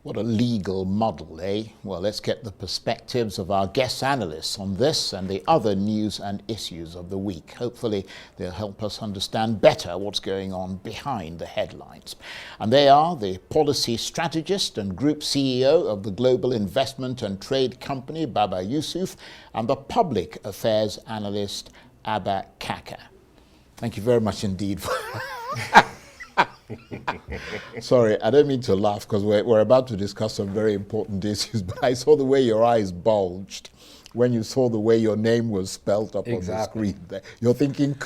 What a legal muddle, eh? Well, let's get the perspectives of our guest analysts on this and the other news and issues of the week. Hopefully, they'll help us understand better what's going on behind the headlines. And they are the policy strategist and group CEO of the global investment and trade company, Baba Yusuf, and the public affairs analyst, Abba Kaka. Thank you very much indeed for... Sorry, I don't mean to laugh because we're about to discuss some very important issues, but I saw the way your eyes bulged when you saw the way your name was spelled up on the screen there. You're thinking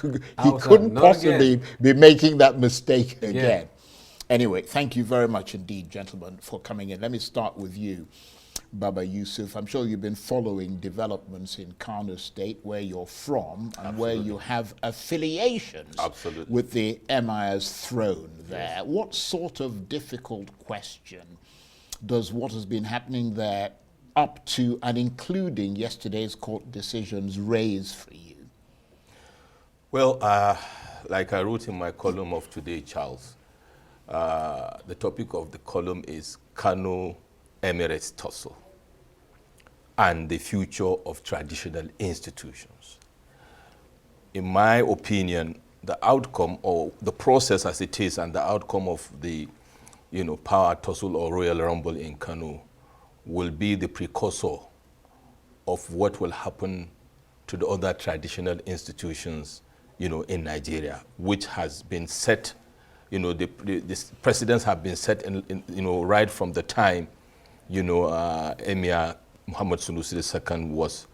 he couldn't possibly be making that mistake again. Anyway, thank you very much indeed, gentlemen, for coming in. Let me start with you, Baba Yusuf. I'm sure you've been following developments in Kano State, where you're from, and where you have affiliations with the Emir's throne there. Yes. What sort of difficult question does what has been happening there up to and including yesterday's court decisions raise for you? Well, like I wrote in my column of today, Charles, the topic of the column is Kano Emirate tussle and the future of traditional institutions. In my opinion, the outcome or the process as it is and the outcome of the power tussle or royal rumble in Kano will be the precursor of what will happen to the other traditional institutions in Nigeria, which has been set, the precedents have been set in right from the time Emir Muhammad Sunusi II was,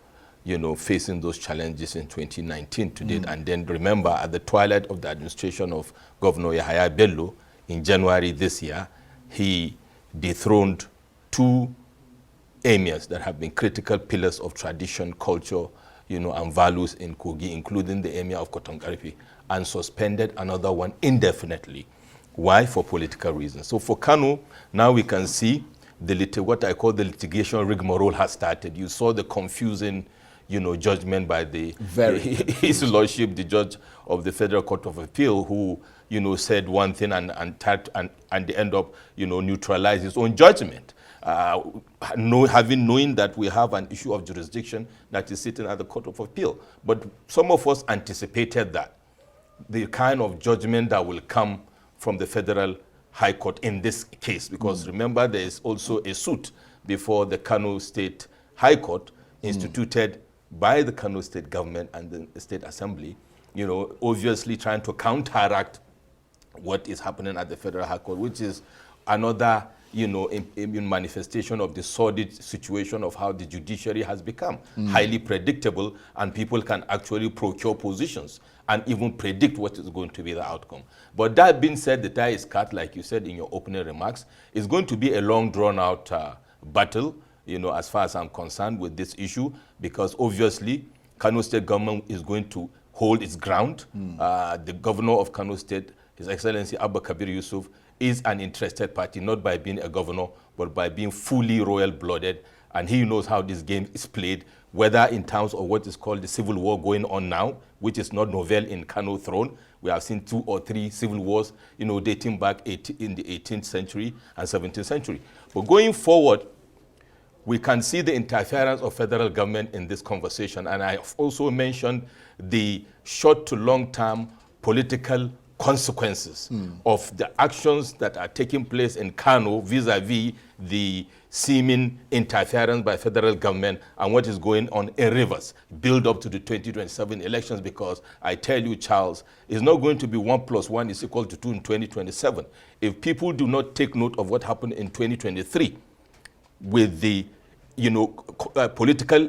facing those challenges in 2019 to date. And then remember, at the twilight of the administration of Governor Yahaya Bello in January this year, he dethroned two emirs that have been critical pillars of tradition, culture, and values in Kogi, including the emir of Kotongarifi, and suspended another one indefinitely. Why? For political reasons. So for Kano, now we can see what I call the litigation rigmarole has started. You saw the confusing, judgment by his lordship, the judge of the Federal Court of Appeal, who, said one thing and they end up, neutralize his own judgment. Knowing that we have an issue of jurisdiction that is sitting at the Court of Appeal. But some of us anticipated that, the kind of judgment that will come from the Federal High Court in this case, because remember, there is also a suit before the Kano State High Court instituted by the Kano State government and the State Assembly, obviously trying to counteract what is happening at the Federal High Court, which is another, manifestation of the sordid situation of how the judiciary has become highly predictable, and people can actually procure positions and even predict what is going to be the outcome. But that being said, the tie is cut, like you said in your opening remarks. It's going to be a long, drawn-out battle, as far as I'm concerned with this issue, because obviously Kano State government is going to hold its ground. The governor of Kano State, His Excellency Abba Kabir Yusuf, is an interested party, not by being a governor, but by being fully royal-blooded, and he knows how this game is played, whether in terms of what is called the civil war going on now, which is not novel in Kano throne. We have seen 2 or 3 civil wars, dating back in the 18th century and 17th century. But going forward, we can see the interference of federal government in this conversation. And I have also mentioned the short to long-term political consequences of the actions that are taking place in Kano vis-a-vis the seeming interference by federal government and what is going on in Rivers, build up to the 2027 elections, because I tell you, Charles, it's not going to be 1 + 1 is equal to 2 in 2027. If people do not take note of what happened in 2023 with the political,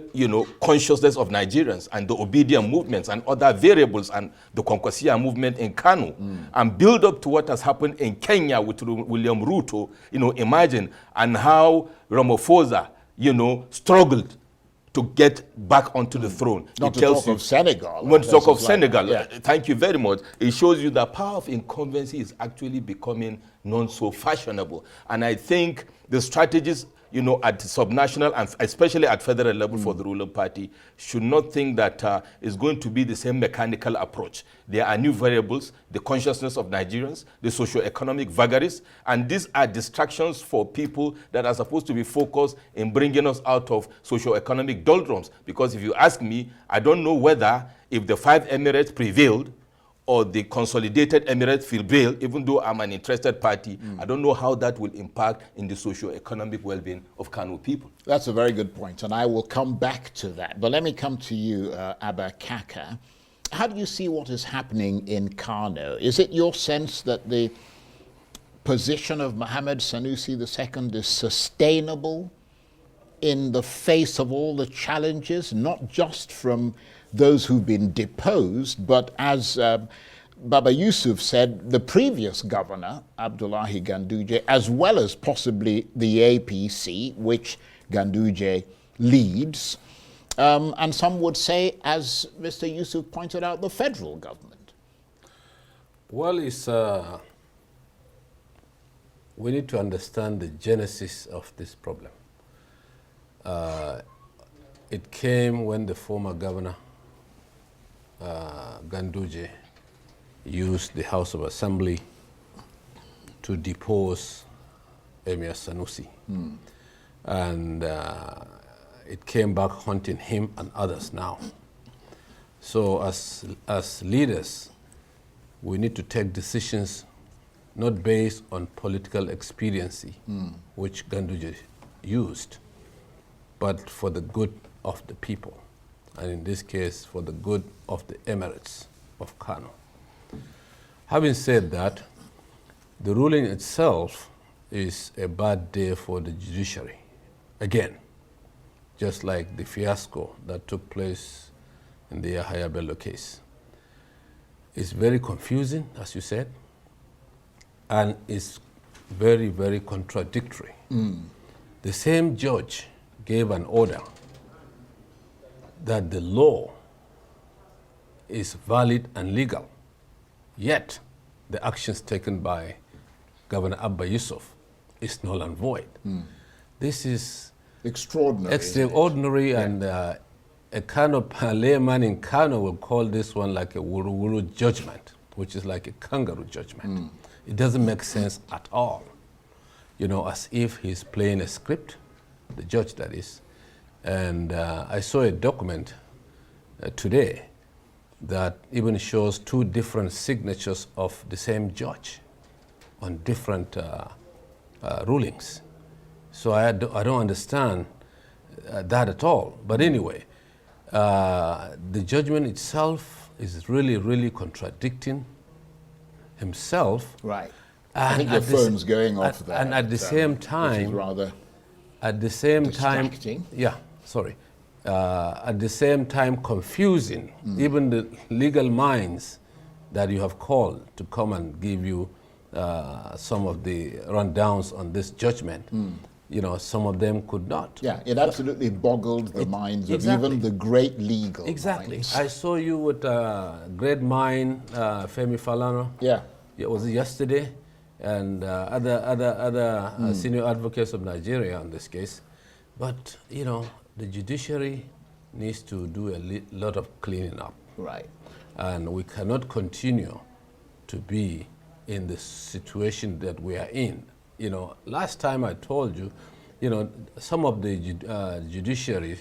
consciousness of Nigerians and the obedient movements and other variables and the Konkwasiya movement in Kano, and build up to what has happened in Kenya with William Ruto, imagine, and how Ramaphosa, struggled to get back onto the throne. Not to talk of Senegal. Not to talk of Senegal. Thank you very much. It shows you that power of incumbency is actually becoming not so fashionable. And I think the strategists you know, at subnational and especially at federal level for the ruling party, should not think that it's going to be the same mechanical approach. There are new variables, the consciousness of Nigerians, the socio-economic vagaries, and these are distractions for people that are supposed to be focused in bringing us out of socio-economic doldrums. Because if you ask me, I don't know whether if the 5 Emirates prevailed, or the consolidated Emirates prevail, even though I'm an interested party, I don't know how that will impact in the socio-economic well-being of Kano people. That's a very good point, and I will come back to that. But let me come to you, Abba Kaka. How do you see what is happening in Kano? Is it your sense that the position of Mohammed Sanusi II is sustainable in the face of all the challenges, not just from those who've been deposed, but as Baba Yusuf said, the previous governor, Abdullahi Ganduje, as well as possibly the APC, which Ganduje leads, and some would say, as Mr. Yusuf pointed out, the federal government? Well, we need to understand the genesis of this problem. It came when the former governor, Ganduje, used the House of Assembly to depose Emir Sanusi. And it came back haunting him and others now. So as leaders, we need to take decisions not based on political expediency, which Ganduje used, but for the good of the people, and in this case, for the good of the Emirates of Kano. Having said that, the ruling itself is a bad day for the judiciary. Again, just like the fiasco that took place in the Yahya Bello case. It's very confusing, as you said, and it's very, very contradictory. The same judge gave an order that the law is valid and legal, yet the actions taken by Governor Abba Yusuf is null and void. This is extraordinary, and a Kano layman in Kano will call this one like a wuru-wuru judgment, which is like a kangaroo judgment. It doesn't make sense at all. You know, as if he's playing a script, the judge that is. And I saw a document today that even shows 2 different signatures of the same judge on different rulings. So I don't understand that at all. But anyway, the judgment itself is really, really contradicting himself. Right. I think your phone's going off there. And at the same time, which is rather at the same distracting. time, yeah, sorry. At the same time confusing even the legal minds that you have called to come and give you some of the rundowns on this judgment. You know, some of them could not. Yeah, it absolutely boggled the minds of even the great legal minds. I saw you with great mind, Femi Falana. Yeah. It was yesterday, and other senior advocates of Nigeria on this case. But, you know, the judiciary needs to do a lot of cleaning up. Right. And we cannot continue to be in the situation that we are in. You know, last time I told you, you know, some of the judiciary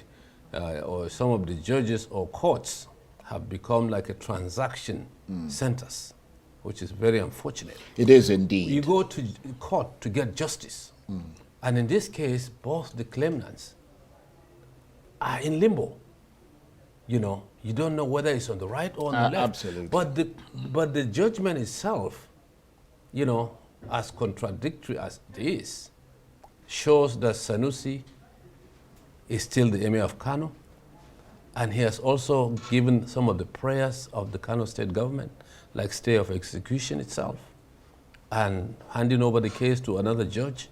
or some of the judges or courts have become like a transaction centers, which is very unfortunate. It is indeed. You go to court to get justice. And in this case, both the claimants are in limbo. You know, you don't know whether it's on the right or on the left. Absolutely. But the judgment itself, you know, as contradictory as it is, shows that Sanusi is still the Emir of Kano, and he has also given some of the prayers of the Kano state government, like stay of execution itself, and handing over the case to another judge.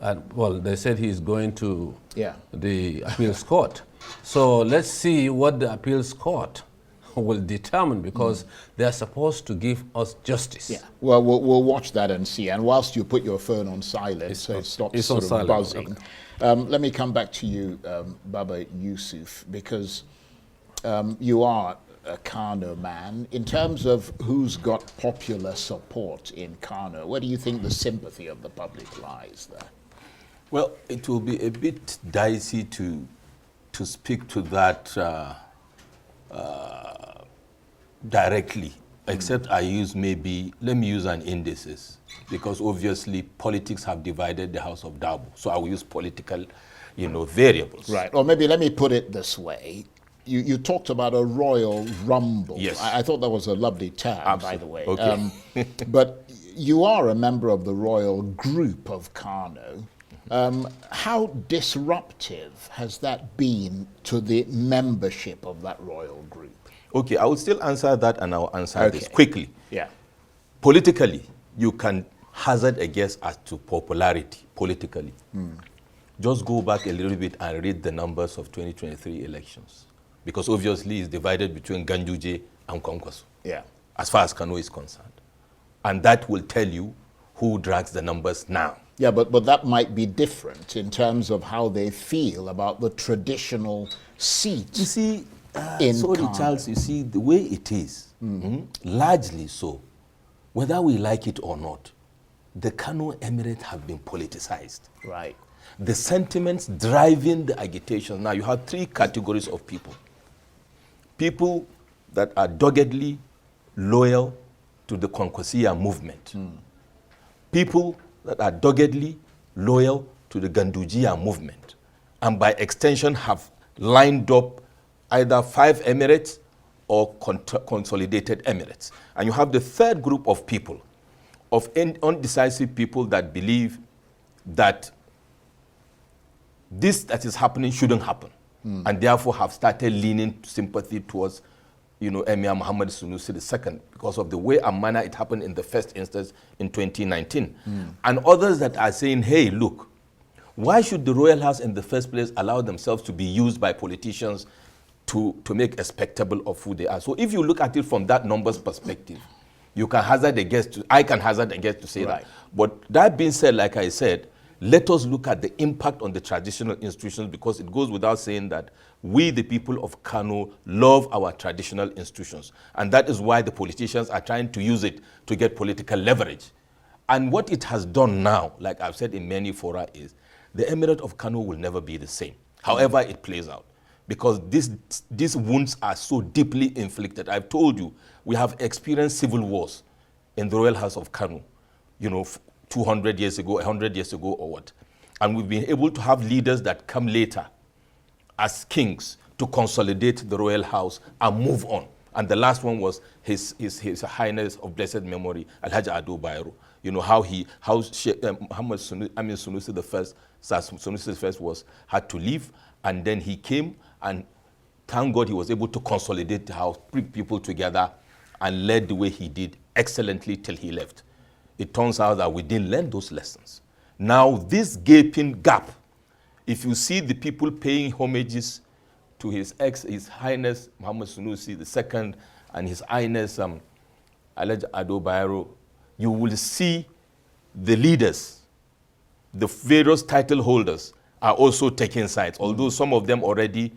And, well, they said he's going to the appeals court. So let's see what the appeals court will determine, because they're supposed to give us justice. Yeah. Well, we'll watch that and see. And whilst you put your phone on silent, so it stops sort of silent, buzzing, okay. let me come back to you, Baba Yusuf, because you are a Kano man. In terms of who's got popular support in Kano, where do you think the sympathy of the public lies there? Well, it will be a bit dicey to speak to that directly, except I use let me use an indices, because obviously politics have divided the House of Dabo. So I will use political, variables. Right. Or maybe let me put it this way. You talked about a royal rumble. Yes. I thought that was a lovely term, Absolutely. by the way. Okay. But you are a member of the royal group of Kano. How disruptive has that been to the membership of that royal group? Okay, I will still answer that, and I'll answer this quickly. Yeah. Politically, you can hazard a guess as to popularity politically. Just go back a little bit and read the numbers of 2023 elections, because obviously it's divided between Ganduje and Kwankwaso, as far as Kano is concerned. And that will tell you who drags the numbers now. Yeah, but that might be different in terms of how they feel about the traditional seats. You see, Kano. Charles, you see, the way it is, largely so, whether we like it or not, the Kano Emirate have been politicized. Right. The sentiments driving the agitation. Now, you have three categories of people. People that are doggedly loyal to the Kwankwasia movement. People that are doggedly loyal to the Gandujia movement, and by extension have lined up either 5 emirates or consolidated emirates. And you have the third group of people, of undecisive people that believe that this that is happening shouldn't happen, and therefore have started leaning sympathy towards Emir Muhammad Sunusi II, because of the way and manner it happened in the first instance in 2019. And others that are saying, hey, look, why should the royal house in the first place allow themselves to be used by politicians to make a spectacle of who they are? So if you look at it from that numbers perspective, you can hazard a guess, I can hazard a guess to say that. But that being said, like I said, let us look at the impact on the traditional institutions, because it goes without saying that we, the people of Kano, love our traditional institutions. And that is why the politicians are trying to use it to get political leverage. And what it has done now, like I've said in many fora, is the Emirate of Kano will never be the same, however it plays out. Because these wounds are so deeply inflicted. I've told you, we have experienced civil wars in the Royal House of Kano, 200 years ago, 100 years ago, or what. And we've been able to have leaders that come later as kings to consolidate the royal house and move on. And the last one was His Highness of blessed memory, Alhaji Ado Bayero. Muhammad Sunusi I had to leave, and then he came, and thank God he was able to consolidate the house, bring people together, and led the way he did excellently till he left. It turns out that we didn't learn those lessons. Now, this gaping gap, if you see the people paying homages to His Highness Muhammad Sunusi II and His Highness Alhaji Ado Bayero, you will see the leaders, the various title holders are also taking sides, although some of them already,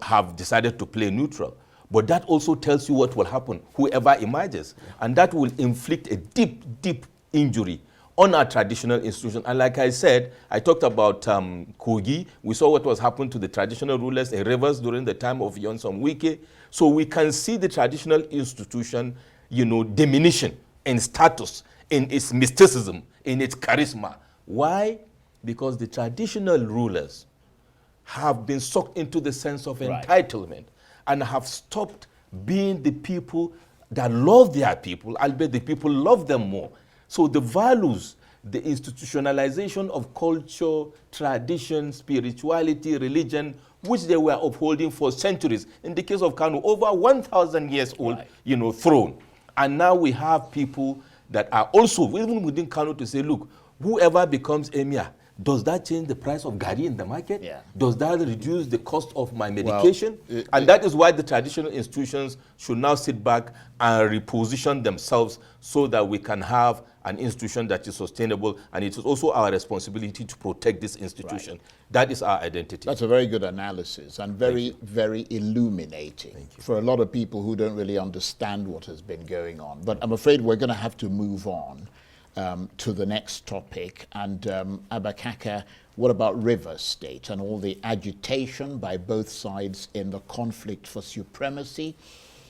have decided to play neutral. But that also tells you what will happen, whoever emerges. And that will inflict a deep, deep injury on our traditional institution. And like I said, I talked about Kogi. We saw what was happened to the traditional rulers in Rivers during the time of Yonsom Wike. So we can see the traditional institution, diminishing in status, in its mysticism, in its charisma. Why? Because the traditional rulers have been sucked into the sense of entitlement and have stopped being the people that love their people, albeit the people love them more. So the values, the institutionalization of culture, tradition, spirituality, religion, which they were upholding for centuries, in the case of Kano, over 1,000 years old, throne. And now we have people that are also, even within Kano, to say, look, whoever becomes emir, Does that change the price of Gari in the market? Yeah. Does that reduce the cost of my medication? Well, and that is why the traditional institutions should now sit back and reposition themselves so that we can have an institution that is sustainable, and it is also our responsibility to protect this institution. Right. That is our identity. That's a very good analysis and very, very illuminating for a lot of people who don't really understand what has been going on. But I'm afraid we're going to have to move on to the next topic. And Kaka, what about River State and all the agitation by both sides in the conflict for supremacy?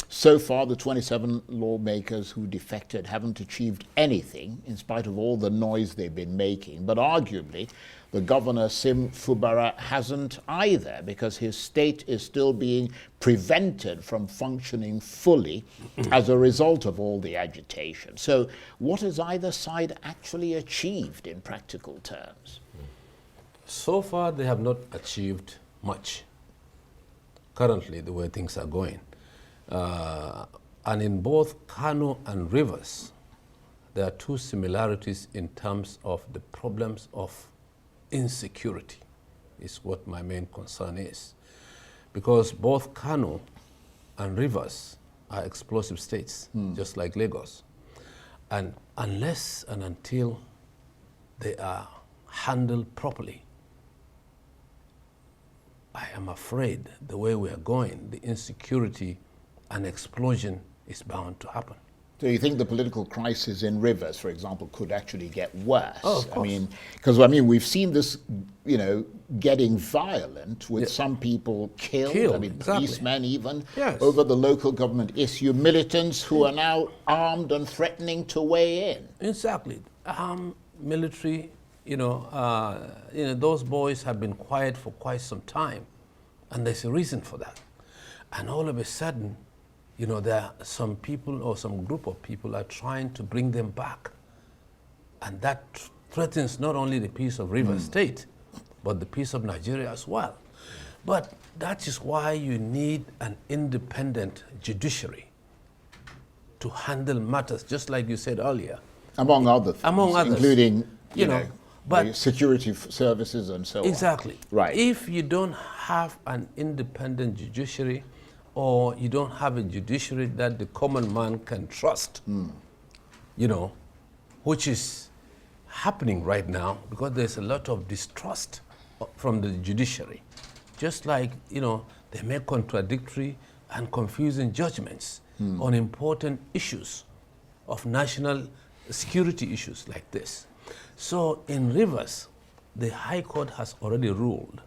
So far, the 27 lawmakers who defected haven't achieved anything in spite of all the noise they've been making. But arguably, the governor, Sim Fubara, hasn't either, because his state is still being prevented from functioning fully as a result of all the agitation. So what has either side actually achieved in practical terms? So far, they have not achieved much, currently, the way things are going. And in both Kano and Rivers, there are two similarities in terms of the problems of insecurity, is what my main concern is. Because both Kano and Rivers are explosive states, just like Lagos. And unless and until they are handled properly, I am afraid the way we are going, the insecurity and explosion is bound to happen. So you think the political crisis in Rivers, for example, could actually get worse? Oh, of course. I mean, because we've seen this, getting violent with some people killed. I mean, exactly. Policemen even, Yes. over the local government issue. Militants who are now armed and threatening to weigh in. Exactly. Military, those boys have been quiet for quite some time, and there's a reason for that. And all of a sudden, there are some people or some group of people are trying to bring them back. And that threatens not only the peace of River State, but the peace of Nigeria as well. But that is why you need an independent judiciary to handle matters, just like you said earlier. Among other things. Among others. Including, but the security services and so on. Exactly. Right. If you don't have an independent judiciary, or you don't have a judiciary that the common man can trust, which is happening right now because there's a lot of distrust from the judiciary. Just like, they make contradictory and confusing judgments on important issues of national security issues like this. So in Rivers, the High Court has already ruled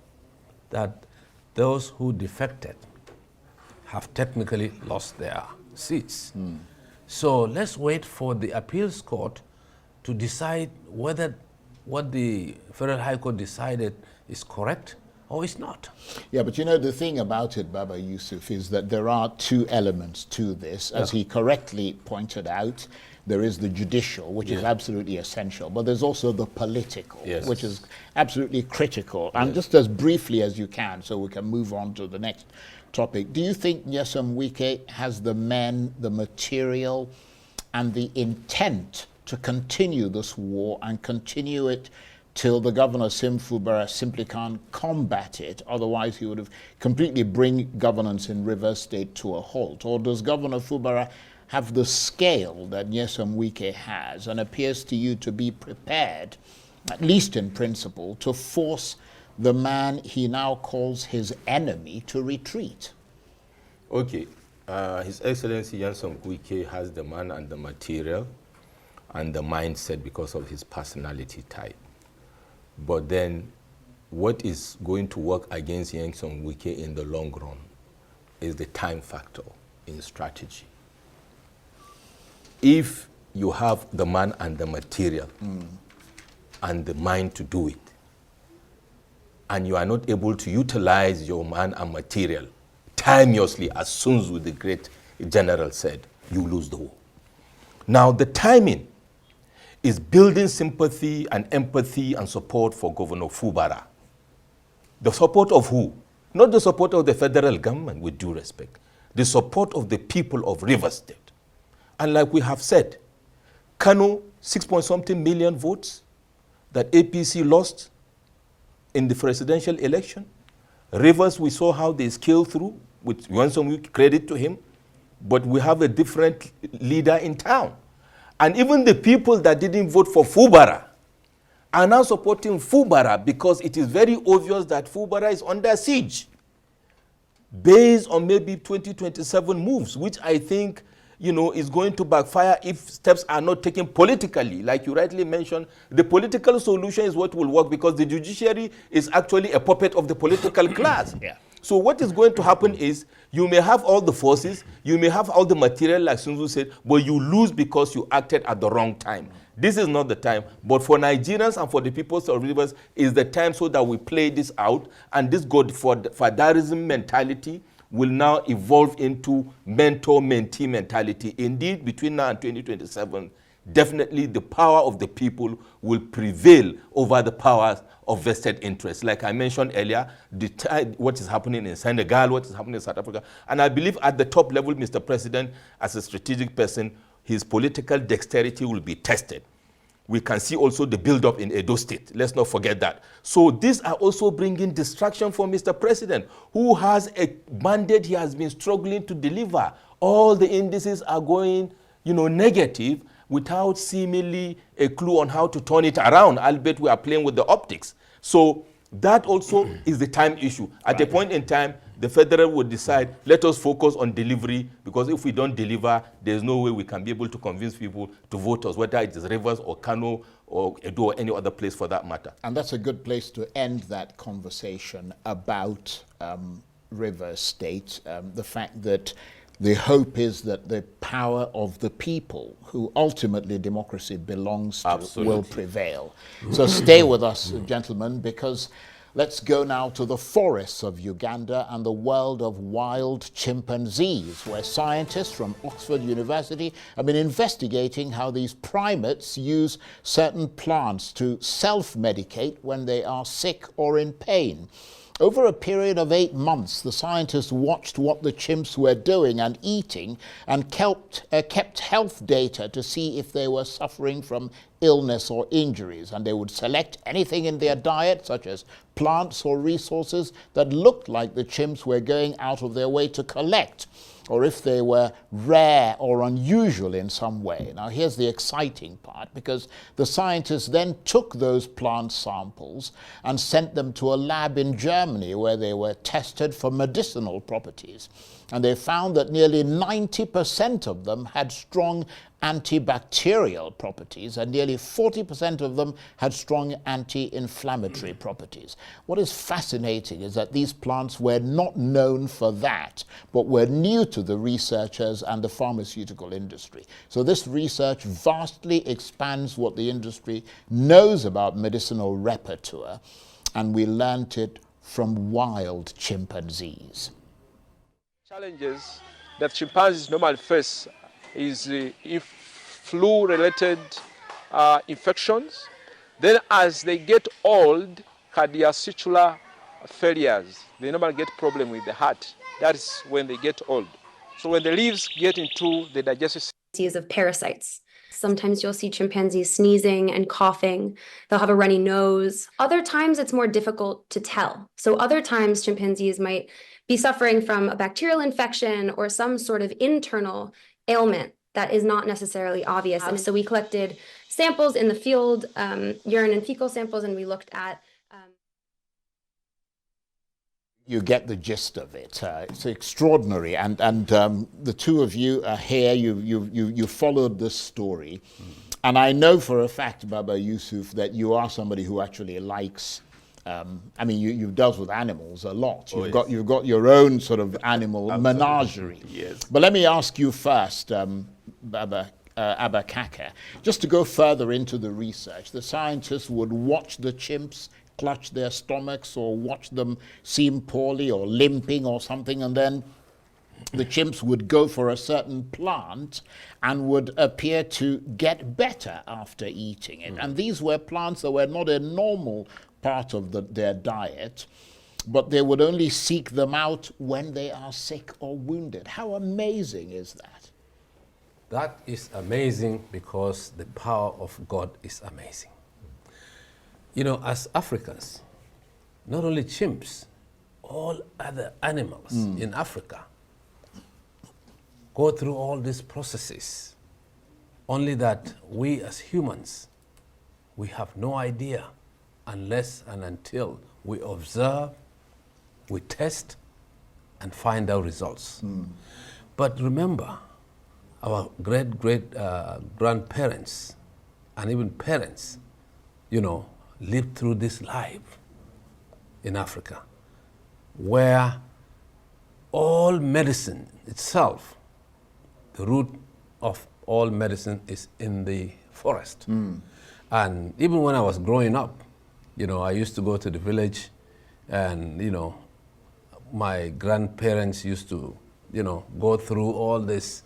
that those who defected have technically lost their seats. So let's wait for the appeals court to decide whether what the Federal High Court decided is correct or is not. Yeah, but the thing about it, Baba Yusuf, is that there are two elements to this. As he correctly pointed out, there is the judicial, which is absolutely essential, but there's also the political, which is absolutely critical. And just as briefly as you can, so we can move on to the next topic, do you think Nyesom Wike has the men, the material, and the intent to continue this war and continue it till the governor Sim Fubara simply can't combat it? Otherwise, he would have completely bring governance in River State to a halt. Or does Governor Fubara have the scale that Nyesom Wike has and appears to you to be prepared, at least in principle, to force the man he now calls his enemy to retreat? Okay. His Excellency Nyesom Wike has the man and the material and the mindset because of his personality type. But then what is going to work against Nyesom Wike in the long run is the time factor in strategy. If you have the man and the material and the mind to do it, and you are not able to utilize your man and material timeously, as soon as the great general said, you lose the war. Now, the timing is building sympathy and empathy and support for Governor Fubara. The support of who? Not the support of the federal government, with due respect. The support of the people of River State. And like we have said, Kano, 6 point something million votes that APC lost, in the presidential election. Rivers, we saw how they scaled through, with want some credit to him, but we have a different leader in town. And even the people that didn't vote for Fubara are now supporting Fubara because it is very obvious that Fubara is under siege based on maybe 2027 moves, which I think, you know, is going to backfire if steps are not taken politically. Like you rightly mentioned, the political solution is what will work because the judiciary is actually a puppet of the political class. Yeah. So what is going to happen is you may have all the forces, you may have all the material, like Sunzu said, but you lose because you acted at the wrong time. This is not the time, but for Nigerians and for the people of Rivers is the time so that we play this out, and this godfatherism mentality will now evolve into mentor-mentee mentality. Indeed, between now and 2027, definitely the power of the people will prevail over the powers of vested interests. Like I mentioned earlier, what is happening in Senegal, what is happening in South Africa. And I believe at the top level, Mr. President, as a strategic person, his political dexterity will be tested. We can see also the build-up in Edo State. Let's not forget that. So these are also bringing distraction for Mr. President, who has a mandate he has been struggling to deliver. All the indices are going, you know, negative without seemingly a clue on how to turn it around, albeit we are playing with the optics. So that also is the time issue. At a point in time, the federal would decide, let us focus on delivery, because if we don't deliver, there's no way we can be able to convince people to vote us, whether it is Rivers or Kano or Edo or any other place for that matter. And that's a good place to end that conversation about Rivers State, the fact that the hope is that the power of the people, who ultimately democracy belongs to, Absolutely. will prevail. So stay with us, gentlemen, because let's go now to the forests of Uganda and the world of wild chimpanzees, where scientists from Oxford University have been investigating how these primates use certain plants to self-medicate when they are sick or in pain. Over a period of 8 months, the scientists watched what the chimps were doing and eating and kept health data to see if they were suffering from illness or injuries. And they would select anything in their diet, such as plants or resources, that looked like the chimps were going out of their way to collect, or if they were rare or unusual in some way. Now here's the exciting part, because the scientists then took those plant samples and sent them to a lab in Germany where they were tested for medicinal properties. And they found that nearly 90% of them had strong antibacterial properties, and nearly 40% of them had strong anti-inflammatory properties. What is fascinating is that these plants were not known for that, but were new to the researchers and the pharmaceutical industry. So this research vastly expands what the industry knows about medicinal repertoire, and we learnt it from wild chimpanzees. Challenges that chimpanzees normally face is if flu-related infections. Then as they get old, cardiovascular failures. They normally get problem with the heart. That is when they get old. So when the leaves get into the digestive system. Of parasites. Sometimes you'll see chimpanzees sneezing and coughing. They'll have a runny nose. Other times it's more difficult to tell. So other times chimpanzees might be suffering from a bacterial infection or some sort of internal ailment that is not necessarily obvious. And so we collected samples in the field, urine and fecal samples, and we looked at You get the gist of it. It's extraordinary, and the two of you are here. You followed this story, and I know for a fact, Baba Yusuf, that you are somebody who actually likes. I mean, you've dealt with animals a lot. You've got your own sort of animal menagerie. Yes. But let me ask you first, Abba Kaka, just to go further into the research. The scientists would watch the chimps clutch their stomachs or watch them seem poorly or limping or something, and then the chimps would go for a certain plant and would appear to get better after eating it. And these were plants that were not a normal part of their diet, but they would only seek them out when they are sick or wounded. How amazing is that? That is amazing because the power of God is amazing. You know, as Africans, not only chimps, all other animals in Africa go through all these processes, only that we as humans, we have no idea unless and until we observe, we test, and find out results. But remember, our great-grandparents and even parents, lived through this life in Africa, where all medicine itself, the root of all medicine is in the forest. And even when I was growing up, I used to go to the village and, my grandparents used to, go through all this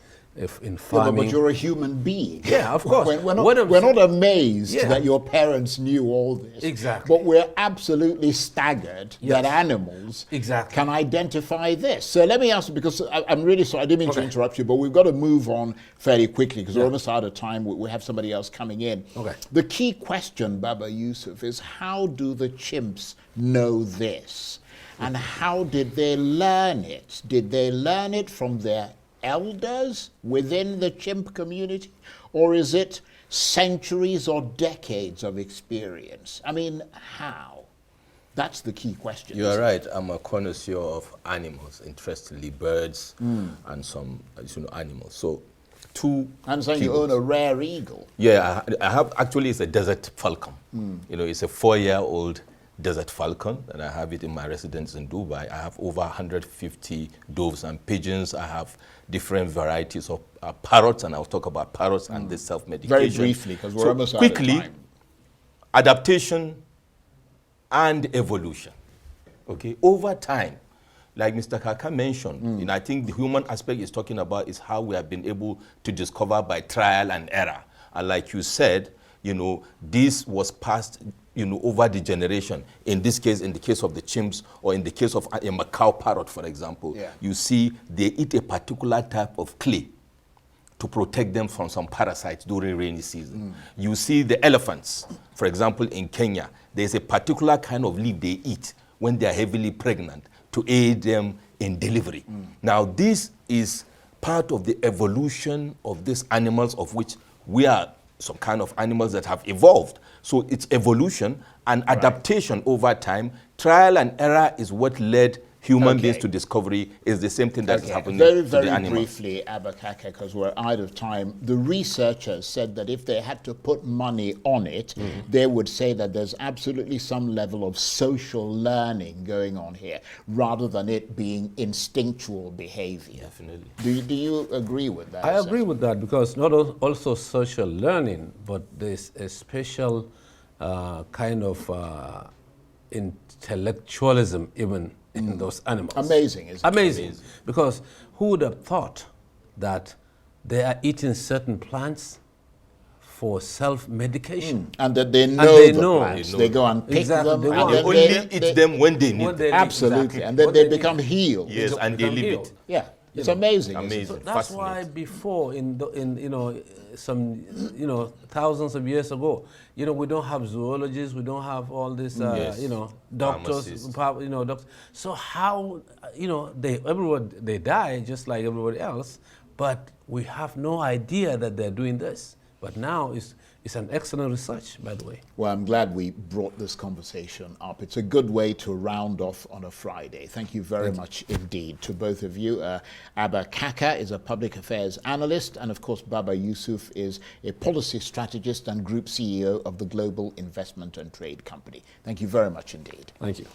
in farming. But you're a human being. Yeah, of course. We're not amazed that your parents knew all this. Exactly. But we're absolutely staggered that animals can identify this. So let me ask you, because I'm really sorry, I didn't mean to interrupt you, but we've got to move on fairly quickly because we're almost out of time. We have somebody else coming in. Okay. The key question, Baba Yusuf, is how do the chimps know this? And how did they learn it? Did they learn it from their elders within the chimp community? Or is it centuries or decades of experience? I mean, how? That's the key question. You are right. I'm a connoisseur of animals, interestingly birds and some animals. So I'm saying you own a rare eagle. Yeah, I have, actually it's a desert falcon. It's a 4-year-old desert falcon, and I have it in my residence in Dubai. I have over 150 doves and pigeons. I have different varieties of parrots, and I'll talk about parrots and this self-medication. Very briefly, because we're almost out of time. Adaptation and evolution. Okay, over time, like Mr. Kaka mentioned, and I think the human aspect is talking about is how we have been able to discover by trial and error. And like you said, this was passed over the generation. In this case, in the case of the chimps, or in the case of a Macau parrot, for example, you see they eat a particular type of clay to protect them from some parasites during rainy season. You see the elephants, for example, in Kenya, there's a particular kind of leaf they eat when they are heavily pregnant to aid them in delivery. Now, this is part of the evolution of these animals, of which we are some kind of animals that have evolved. So it's evolution and adaptation over time. Trial and error is what led human beings to discovery. Is the same thing that is happening to the animals. Very briefly, Kaka, because we're out of time. The researchers said that if they had to put money on it, they would say that there's absolutely some level of social learning going on here, rather than it being instinctual behavior. Definitely. Do you agree with that? I agree with that, because not also social learning, but there's a special kind of intellectualism even in those animals. Amazing, isn't it? Amazing. Because who would have thought that they are eating certain plants for self-medication? And that they know the plants. They go and pick Exactly. them. They And want- They then only eat them when they need them. absolutely. Exactly. And then When they they become need- healed. Yes, and they become leave healed. it. Yeah. It's amazing. isn't it? Amazing. So that's why Fascinating. before, thousands of years ago, we don't have zoologists, we don't have all this, doctors, doctors. So how, they die just like everybody else, but we have no idea that they're doing this. But now it's an excellent research, by the way. Well, I'm glad we brought this conversation up. It's a good way to round off on a Friday. Thank you very much indeed to both of you. Abba Kaka is a public affairs analyst, and of course Baba Yusuf is a policy strategist and group CEO of the Global Investment and Trade Company. Thank you very much indeed. Thank you.